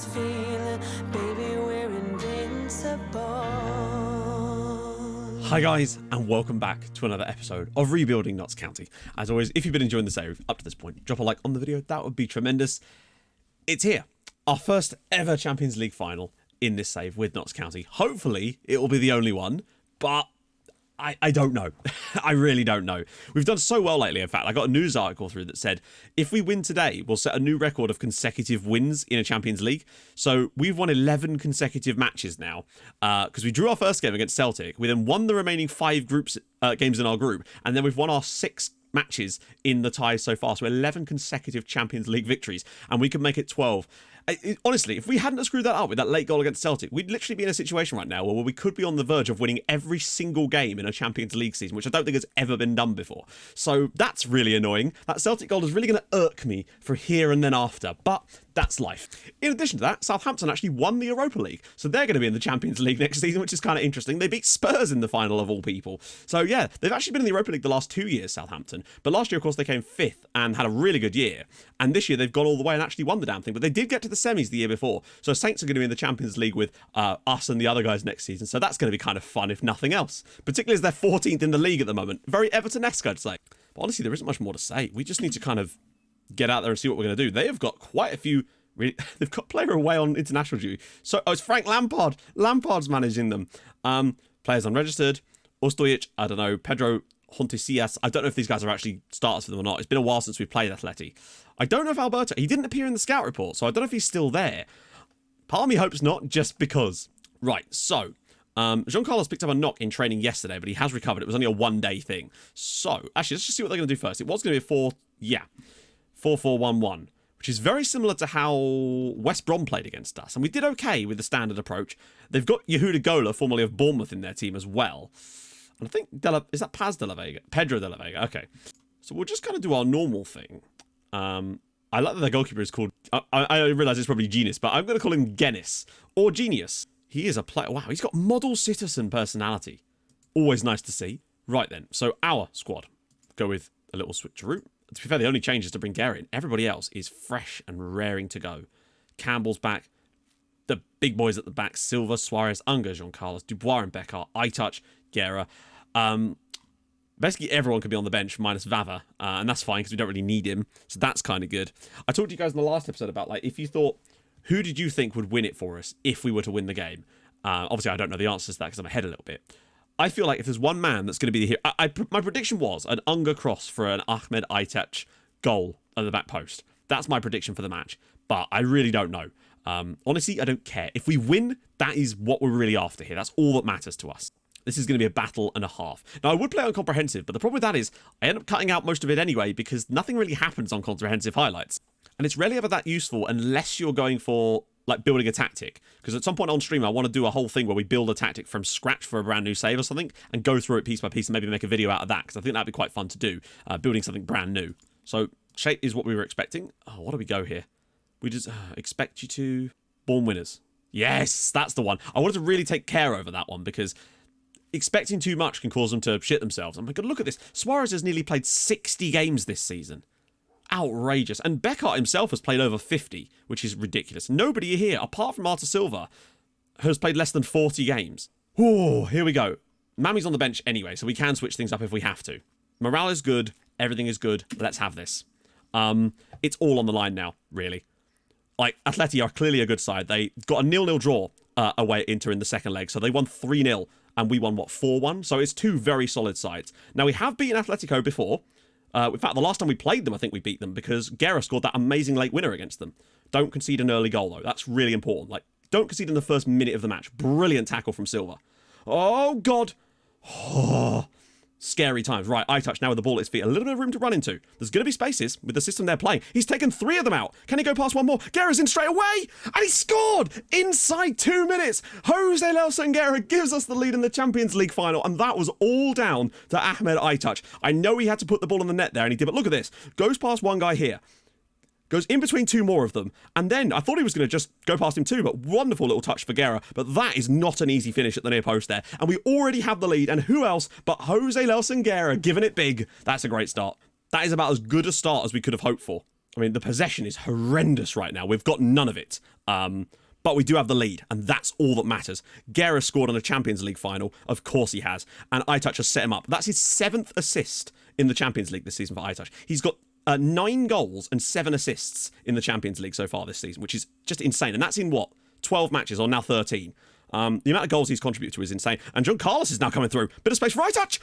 this feeling, baby, we're invincible. Hi guys, and welcome back to another episode of Rebuilding Notts County. As always, if you've been enjoying the save up to this point, drop a like on the video, that would be tremendous. It's here, our first ever Champions League final in this save with Notts County. Hopefully, it will be the only one, but I don't know. I really don't know. We've done so well lately, in fact. I got a news article through that said, if we win today, we'll set a new record of consecutive wins in a Champions League. So we've won 11 consecutive matches now, because we drew our first game against Celtic. We then won the remaining 5 games in our group, and then we've won our 6 matches in the ties so far. So 11 consecutive Champions League victories, and we could make it 12. Honestly, if we hadn't screwed that up with that late goal against Celtic, we'd literally be in a situation right now where we could be on the verge of winning every single game in a Champions League season, which I don't think has ever been done before. So that's really annoying. That Celtic goal is really going to irk me for here and then after, but that's life. In addition to that, Southampton actually won the Europa League, so they're going to be in the Champions League next season, which is kind of interesting. They beat Spurs in the final of all people. So yeah, they've actually been in the Europa League the last 2 years, Southampton. But last year, of course, they came 5th and had a really good year. And this year, they've gone all the way and actually won the damn thing. But they did get to the semis the year before. So Saints are going to be in the Champions League with us and the other guys next season. So that's going to be kind of fun, if nothing else. Particularly as they're 14th in the league at the moment. Very Everton-esque, I'd say. But honestly, there isn't much more to say. We just need to kind of get out there and see what we're going to do. They have got quite a few... They've got a player away on international duty. So it's Frank Lampard. Lampard's managing them. Players unregistered. Ostojic, I don't know. Pedro Hontesias. I don't know if these guys are actually starters for them or not. It's been a while since we've played Atleti. I don't know if Alberto... He didn't appear in the scout report, so I don't know if he's still there. Part of me hopes not, just because. Right, so... Jean Carlos picked up a knock in training yesterday, but he has recovered. It was only a one-day thing. So, actually, let's just see what they're going to do first. It was going to be a 4-4-1-1. Which is very similar to how West Brom played against us. And we did okay with the standard approach. They've got Yehuda Gola, formerly of Bournemouth, in their team as well. And I think, is that Paz de la Vega? Pedro de la Vega, okay. So we'll just kind of do our normal thing. I like that their goalkeeper is called... I realise it's probably Genius, but I'm going to call him Genis. Or Genius. He is a player... Wow, he's got model citizen personality. Always nice to see. Right then, so our squad. Go with a little switcheroo. To be fair, the only change is to bring Gary in. Everybody else is fresh and raring to go. Campbell's back. The big boys at the back. Silva, Suarez, Unger, Jean Carlos, Dubois and Becker. Itouch, Guerra. Basically, everyone could be on the bench minus Vava. And that's fine because we don't really need him. So that's kind of good. I talked to you guys in the last episode about, like, if you thought, who did you think would win it for us if we were to win the game? Obviously, I don't know the answers to that because I'm ahead a little bit. I feel like if there's one man that's going to be the hero... my prediction was an Unger cross for an Ahmed Itouch goal at the back post. That's my prediction for the match. But I really don't know. Honestly, I don't care. If we win, that is what we're really after here. That's all that matters to us. This is going to be a battle and a half. Now, I would play on comprehensive, but the problem with that is I end up cutting out most of it anyway because nothing really happens on comprehensive highlights. And it's rarely ever that useful unless you're going for... like building a tactic, because at some point on stream I want to do a whole thing where we build a tactic from scratch for a brand new save or something and go through it piece by piece and maybe make a video out of that, because I think that'd be quite fun to do, building something brand new. So shape is what we were expecting. Oh, what do we go here? We just expect you to born winners. Yes, that's the one. I wanted to really take care over that one because expecting too much can cause them to shit themselves. I'm like, look at this. Suarez has nearly played 60 games this season. Outrageous. And Beckett himself has played over 50, which is ridiculous. Nobody here, apart from Arta Silva, has played less than 40 games. Oh, here we go. Mami's on the bench anyway, so we can switch things up if we have to. Morale is good. Everything is good. Let's have this. It's all on the line now, really. Like, Atleti are clearly a good side. They got a 0-0 draw away at Inter in the second leg, so they won 3-0, and we won, 4-1? So it's 2 very solid sides. Now, we have beaten Atletico before. In fact, the last time we played them, I think we beat them because Guerra scored that amazing late winner against them. Don't concede an early goal, though. That's really important. Like, don't concede in the first minute of the match. Brilliant tackle from Silva. Oh, God. Oh, scary times. Right, Itouch now with the ball at his feet. A little bit of room to run into. There's going to be spaces with the system they're playing. He's taken 3 of them out. Can he go past one more? Guerra's in straight away. And he scored inside 2 minutes. Jose Nelson Guerra gives us the lead in the Champions League final. And that was all down to Ahmed Itouch. I know he had to put the ball in the net there and he did. But look at this. Goes past one guy here. Goes in between 2 more of them. And then I thought he was going to just go past him too, but wonderful little touch for Guerra. But that is not an easy finish at the near post there. And we already have the lead. And who else but Jose Nelson Guerra giving it big. That's a great start. That is about as good a start as we could have hoped for. I mean, the possession is horrendous right now. We've got none of it. But we do have the lead, and that's all that matters. Guerra scored in a Champions League final. Of course he has. And iTouch has set him up. That's his 7th assist in the Champions League this season for iTouch. He's got 9 goals and 7 assists in the Champions League so far this season, which is just insane. And that's in, 12 matches, or now 13. The amount of goals he's contributed to is insane. And John Carlos is now coming through. Bit of space for iTouch.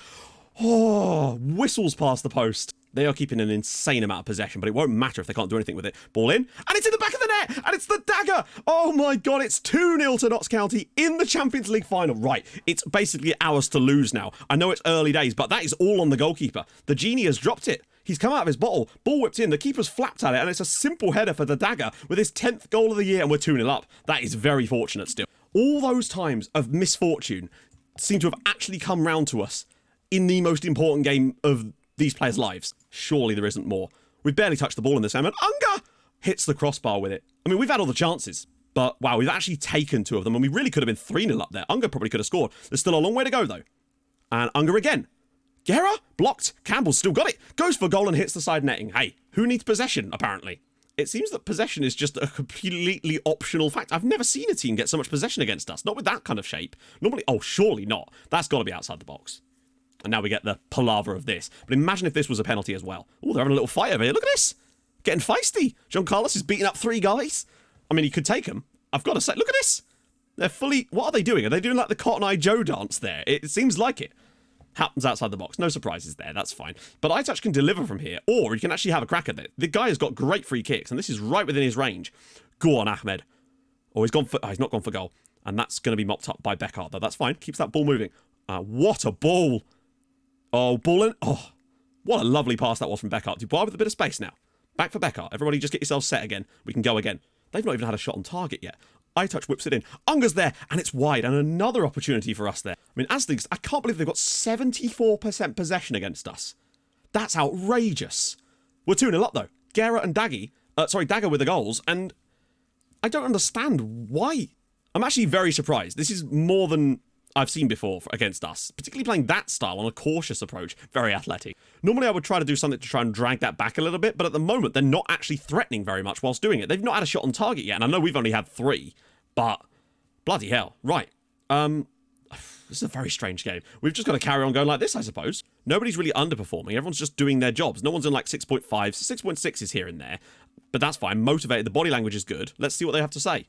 Oh, whistles past the post. They are keeping an insane amount of possession, but it won't matter if they can't do anything with it. Ball in, and it's in the back of the net, and it's the dagger. Oh my God, it's 2-0 to Notts County in the Champions League final. Right, it's basically ours to lose now. I know it's early days, but that is all on the goalkeeper. The genie has dropped it. He's come out of his bottle, ball whipped in, the keeper's flapped at it, and it's a simple header for the dagger with his 10th goal of the year, and we're 2-0 up. That is very fortunate still. All those times of misfortune seem to have actually come round to us in the most important game of these players' lives. Surely there isn't more. We've barely touched the ball in this game, and Unger hits the crossbar with it. I mean, we've had all the chances, but wow, we've actually taken 2 of them, and we really could have been 3-0 up there. Unger probably could have scored. There's still a long way to go, though. And Unger again. Guerra, blocked. Campbell's still got it. Goes for goal and hits the side netting. Hey, who needs possession, apparently? It seems that possession is just a completely optional fact. I've never seen a team get so much possession against us. Not with that kind of shape. Normally, oh, surely not. That's got to be outside the box. And now we get the palaver of this. But imagine if this was a penalty as well. Oh, they're having a little fight over here. Look at this. Getting feisty. John Carlos is beating up 3 guys. I mean, he could take them. I've got to say, look at this. They're fully... What are they doing? Are they doing like the Cotton Eye Joe dance there? It seems like it. Happens outside the box. No surprises there. That's fine. But iTouch can deliver from here, or he can actually have a crack at it. The guy has got great free kicks, and this is right within his range. Go on, Ahmed. Oh, he's gone for... Oh, he's not gone for goal. And that's going to be mopped up by Beckard, though. That's fine. Keeps that ball moving. What a ball. Oh, ball in. Oh, what a lovely pass that was from Beckard. Dubois with a bit of space now. Back for Beckard. Everybody just get yourselves set again. We can go again. They've not even had a shot on target yet. iTouch whips it in. Unger's there, and it's wide, and another opportunity for us there. I mean, as things, I can't believe they've got 74% possession against us. That's outrageous. We're 2-0 up, though. Guerra and Dagger with the goals, and I don't understand why. I'm actually very surprised. This is more than I've seen before against us, particularly playing that style on a cautious approach. Very athletic. Normally I would try to do something to try and drag that back a little bit, but at the moment they're not actually threatening very much whilst doing it. They've not had a shot on target yet, and I know we've only had 3, but bloody hell. Right. This is a very strange game. We've just got to carry on going like this, I suppose. Nobody's really underperforming. Everyone's just doing their jobs. No one's in like 6.5. 6.6 is here and there, but that's fine. Motivated. The body language is good. Let's see what they have to say.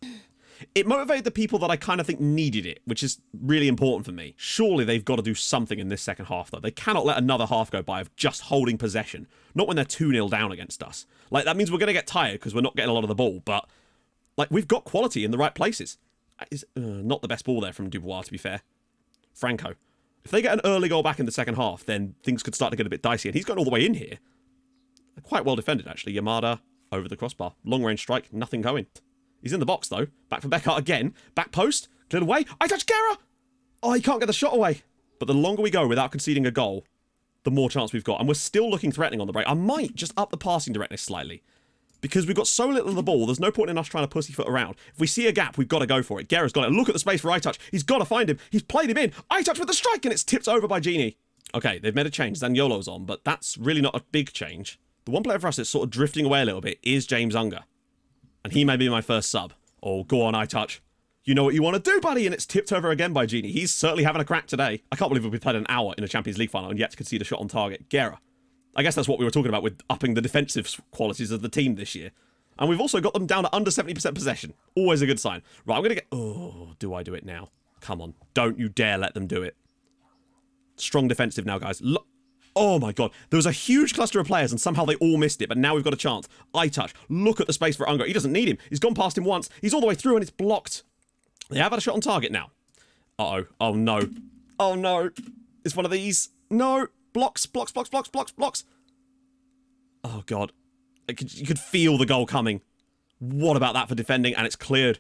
It motivated the people that I kind of think needed it, which is really important for me. Surely they've got to do something in this second half, though. They cannot let another half go by of just holding possession. Not when they're 2-0 down against us. Like, that means we're going to get tired because we're not getting a lot of the ball, but, like, we've got quality in the right places. It's not the best ball there from Dubois, to be fair. Franco. If they get an early goal back in the second half, then things could start to get a bit dicey, and he's going all the way in here. Quite well defended, actually. Yamada over the crossbar. Long-range strike, nothing going. He's in the box, though. Back for Beckard again. Back post. Cleared away. iTouch Guerra! Oh, he can't get the shot away. But the longer we go without conceding a goal, the more chance we've got. And we're still looking threatening on the break. I might just up the passing directness slightly. Because we've got so little of the ball, there's no point in us trying to pussyfoot around. If we see a gap, we've got to go for it. Guerra's got it. Look at the space for iTouch. He's got to find him. He's played him in. iTouch with the strike, and it's tipped over by Genie. Okay, they've made a change. Zaniolo's on, but that's really not a big change. The one player for us that's sort of drifting away a little bit is James Unger. And he may be my first sub. Oh, go on, iTouch. You know what you want to do, buddy, and it's tipped over again by Genie. He's certainly having a crack today. I can't believe we've played an hour in a Champions League final and yet to concede a shot on target. Guerra. I guess that's what we were talking about with upping the defensive qualities of the team this year. And we've also got them down to under 70% possession. Always a good sign. Right, I'm going to get... Oh, do I do it now? Come on. Don't you dare let them do it. Strong defensive now, guys. Look. Oh my God. There was a huge cluster of players and somehow they all missed it, but now we've got a chance. iTouch. Look at the space for Unger. He doesn't need him. He's gone past him once. He's all the way through and it's blocked. They have had a shot on target now. Uh-oh. Oh no. Oh no. It's one of these. No. Blocks, blocks, blocks, blocks, blocks, blocks. Oh God. You could feel the goal coming. What about that for defending? And it's cleared.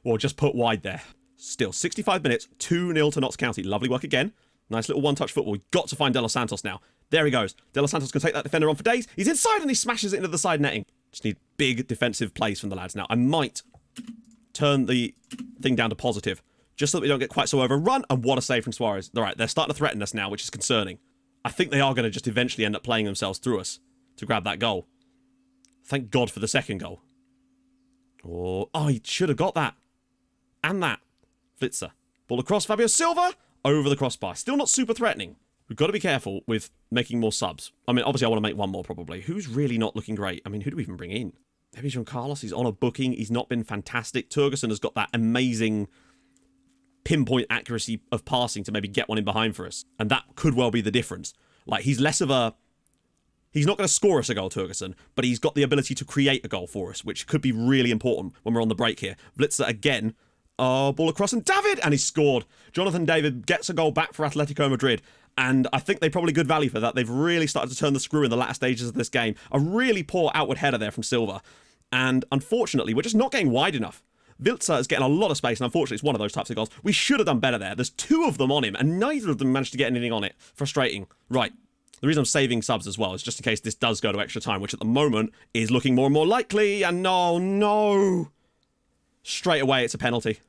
Well, just put wide there. Still, 65 minutes, 2-0 to Notts County. Lovely work again. Nice little one-touch football. We've got to find De Los Santos now. There he goes. De Los Santos can take that defender on for days. He's inside and he smashes it into the side netting. Just need big defensive plays from the lads now. I might turn the thing down to positive just so that we don't get quite so overrun. And what a save from Suarez. All right, they're starting to threaten us now, which is concerning. I think they are going to just eventually end up playing themselves through us to grab that goal. Thank God for the second goal. Oh, he should have got that. And that. Blitzer. Ball across, Fabio Silva. Over the crossbar. Still not super threatening. We've got to be careful with making more subs. I mean, obviously I want to make one more probably. Who's really not looking great? I mean, who do we even bring in? Maybe Jean Carlos. He's on a booking. He's not been fantastic. Turgerson has got that amazing pinpoint accuracy of passing to maybe get one in behind for us. And that could well be the difference. Like, he's less of a... He's not going to score us a goal, Turgerson, but he's got the ability to create a goal for us, which could be really important when we're on the break here. Blitzer again. Oh, ball across, and David! And he scored. Jonathan David gets a goal back for Atletico Madrid. And I think they probably good value for that. They've really started to turn the screw in the latter stages of this game. A really poor outward header there from Silva. And unfortunately, we're just not getting wide enough. Wiltzer is getting a lot of space, and unfortunately, it's one of those types of goals. We should have done better there. There's two of them on him, and neither of them managed to get anything on it. Frustrating. Right. The reason I'm saving subs as well is just in case this does go to extra time, which at the moment is looking more and more likely. And no. Straight away, it's a penalty.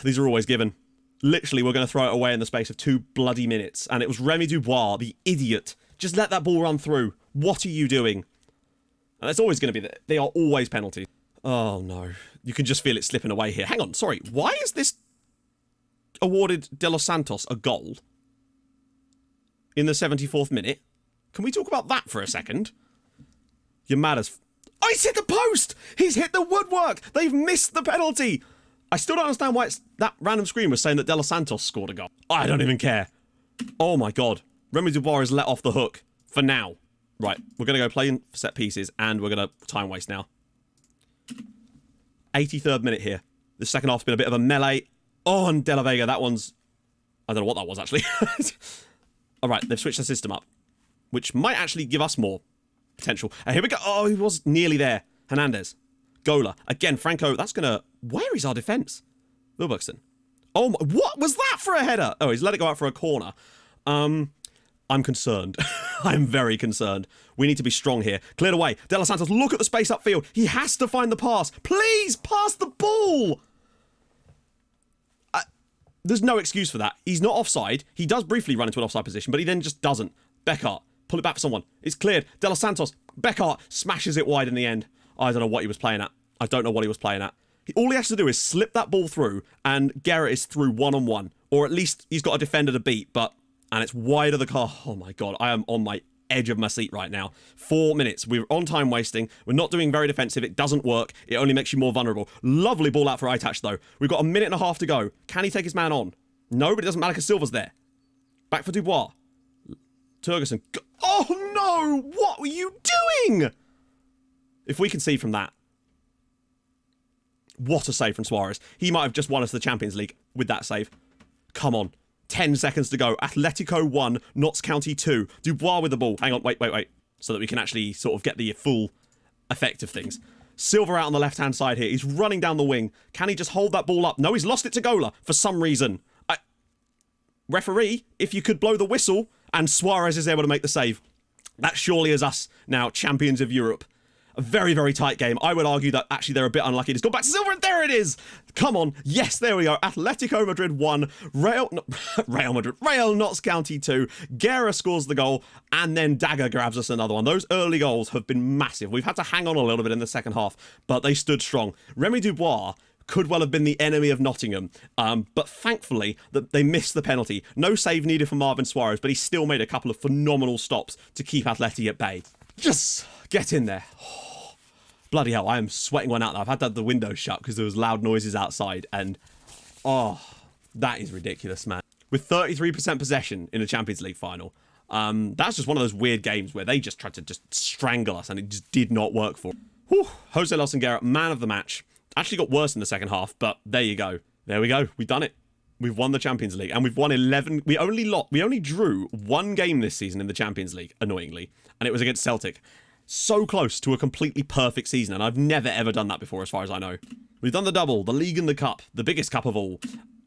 These are always given. Literally, we're going to throw it away in the space of 2 bloody minutes. And it was Remy Dubois, the idiot. Just let that ball run through. What are you doing? And that's always going to be there. They are always penalties. Oh, no. You can just feel it slipping away here. Hang on, sorry. Why is this awarded De Los Santos a goal in the 74th minute? Can we talk about that for a second? You're mad as... Oh, he's hit the post! He's hit the woodwork! They've missed the penalty! I still don't understand why it's that random screen was saying that De Los Santos scored a goal. I don't even care. Oh my god. Remy Dubois is let off the hook. For now. Right, we're going to go play in set pieces, and we're going to time waste now. 83rd minute here. The second half's been a bit of a melee. Oh, and De La Vega, that one's... I don't know what that was, actually. Alright, they've switched the system up, which might actually give us more potential. And here we go. Oh, he was nearly there. Hernandez. Gola. Again, Franco, that's going to... Where is our defence? Wilbergson. Oh, my... What was that for a header? Oh, he's let it go out for a corner. I'm concerned. I'm very concerned. We need to be strong here. Cleared away. De Los Santos, look at the space upfield. He has to find the pass. Please, pass the ball. There's no excuse for that. He's not offside. He does briefly run into an offside position, but he then just doesn't. Beckhardt, pull it back for someone. It's cleared. De Los Santos, Beckhardt smashes it wide in the end. I don't know what he was playing at. I don't know what he was playing at. All he has to do is slip that ball through, and Garrett is through one-on-one. Or at least he's got a defender to beat, but... And it's wide of the car. Oh my god, I am on my edge of my seat right now. 4 minutes. We're on time wasting. We're not doing very defensive. It doesn't work. It only makes you more vulnerable. Lovely ball out for Itach, though. We've got a minute and a half to go. Can he take his man on? No, but it doesn't matter because Silva's there. Back for Dubois. Turgerson. Oh no! What were you doing? If we can see from that. What a save from Suarez. He might have just won us the Champions League with that save. Come on. 10 seconds to go. Atletico 1, Notts County 2. Dubois with the ball. Hang on, wait. So that we can actually sort of get the full effect of things. Silva out on the left-hand side here. He's running down the wing. Can he just hold that ball up? No, he's lost it to Gola for some reason. Referee, if you could blow the whistle, and Suarez is able to make the save. That surely is us now, champions of Europe. A very, very tight game. I would argue that actually they're a bit unlucky. It's gone back to Silva, and there it is! Come on. Yes, there we go. Atletico Madrid 1, Real Notts County 2. Guerra scores the goal, and then Dagger grabs us another one. Those early goals have been massive. We've had to hang on a little bit in the second half, but they stood strong. Remy Dubois could well have been the enemy of Nottingham, but thankfully that they missed the penalty. No save needed from Marvin Suarez, but he still made a couple of phenomenal stops to keep Atleti at bay. Just get in there. Bloody hell, I am sweating one out now. I've had to have the window shut because there was loud noises outside, and oh, that is ridiculous, man. With 33% possession in a Champions League final, that's just one of those weird games where they just tried to just strangle us, and it just did not work for them. Whew. Jose Losengara, man of the match. Actually got worse in the second half, but there you go. There we go. We've done it. We've won the Champions League, and we've won 11. We only drew one game this season in the Champions League, annoyingly, and it was against Celtic. So close to a completely perfect season, and I've never ever done that before as far as I know. We've done the double, the league and the cup, the biggest cup of all.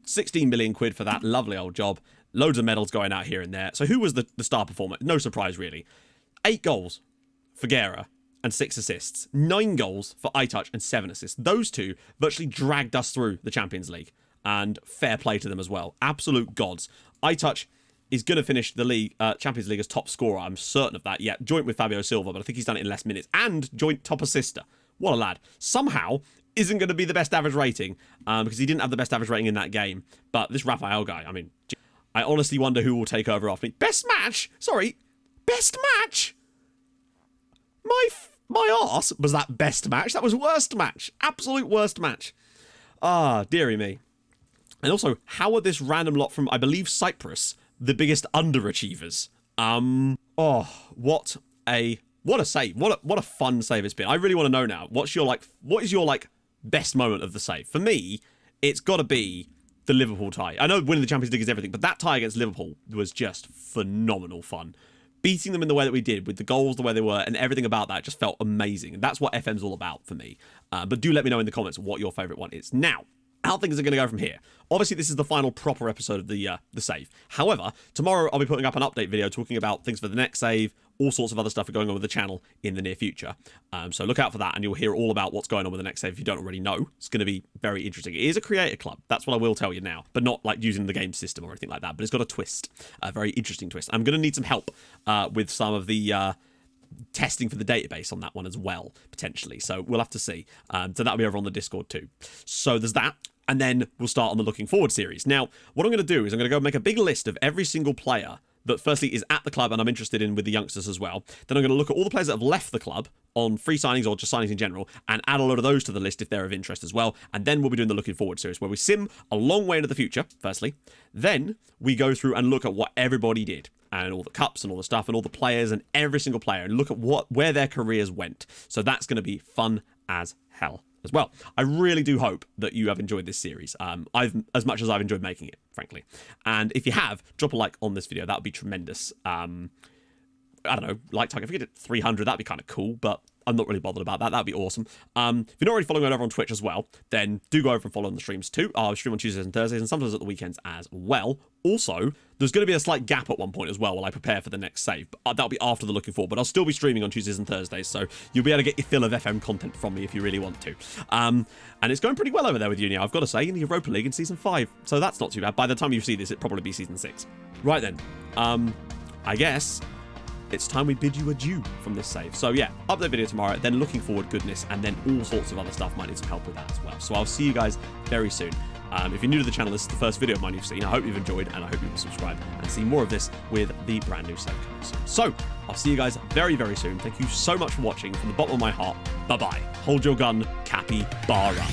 16 million quid for that lovely old job. Loads of medals going out here and there. So who was the star performer? No surprise, really. 8 goals for Guerra and 6 assists. 9 goals for Itach and 7 assists. Those two virtually dragged us through the Champions League, and fair play to them as well. Absolute gods. Itach is going to finish the league, Champions League as top scorer. I'm certain of that. Yeah, joint with Fabio Silva, but I think he's done it in less minutes. And joint top assister. what a lad. Somehow isn't going to be the best average rating because he didn't have the best average rating in that game. But this Raphael guy, I mean, I honestly wonder who will take over after me. Best match? Sorry, best match? My arse was that best match. That was worst match. Absolute worst match. Ah, dearie me. And also, how are this random lot from, I believe, Cyprus, the biggest underachievers? Oh, what a save. What a fun save it's been. I really want to know now. What is your best moment of the save? For me, it's got to be the Liverpool tie. I know winning the Champions League is everything, but that tie against Liverpool was just phenomenal fun. Beating them in the way that we did, with the goals the way they were, and everything about that just felt amazing. And that's what FM's all about for me. But do let me know in the comments what your favourite one is. Now, how things are going to go from here. Obviously, this is the final proper episode of the save. However, tomorrow I'll be putting up an update video talking about things for the next save, all sorts of other stuff going on with the channel in the near future. So look out for that, and you'll hear all about what's going on with the next save if you don't already know. It's going to be very interesting. It is a creator club. That's what I will tell you now, but not like using the game system or anything like that. But it's got a twist, a very interesting twist. I'm going to need some help with some of the testing for the database on that one as well, potentially. So we'll have to see. So that'll be over on the Discord too. So there's that. And then we'll start on the Looking Forward series. Now, what I'm going to do is I'm going to go make a big list of every single player that firstly is at the club and I'm interested in with the youngsters as well. Then I'm going to look at all the players that have left the club on free signings or just signings in general and add a load of those to the list if they're of interest as well. And then we'll be doing the Looking Forward series where we sim a long way into the future, firstly. Then we go through and look at what everybody did and all the cups and all the stuff and all the players and every single player and look at where their careers went. So that's going to be fun as hell as well. I really do hope that you have enjoyed this series. As much as I've enjoyed making it, frankly. And if you have, drop a like on this video. That would be tremendous. I don't know, like target, if we get it 300, that'd be kind of cool, but I'm not really bothered about that. That'd be awesome. If you're not already following me over on Twitch as well, then do go over and follow on the streams too. I stream on Tuesdays and Thursdays and sometimes at the weekends as well. Also, there's going to be a slight gap at one point as well while I prepare for the next save. That'll be after the Looking Forward, but I'll still be streaming on Tuesdays and Thursdays, so you'll be able to get your fill of FM content from me if you really want to. And it's going pretty well over there with you now, I've got to say, in the Europa League in Season 5, so that's not too bad. By the time you see this, it'll probably be Season 6. Right then, I guess it's time we bid you adieu from this save. So yeah, update video tomorrow, then Looking Forward goodness, and then all sorts of other stuff. Might need some help with that as well. So I'll see you guys very soon. If you're new to the channel, this is the first video of mine you've seen. I hope you've enjoyed, and I hope you will subscribe and see more of this with the brand new save coming soon. So I'll see you guys very, very soon. Thank you so much for watching. From the bottom of my heart, bye-bye. Hold your gun, capybara.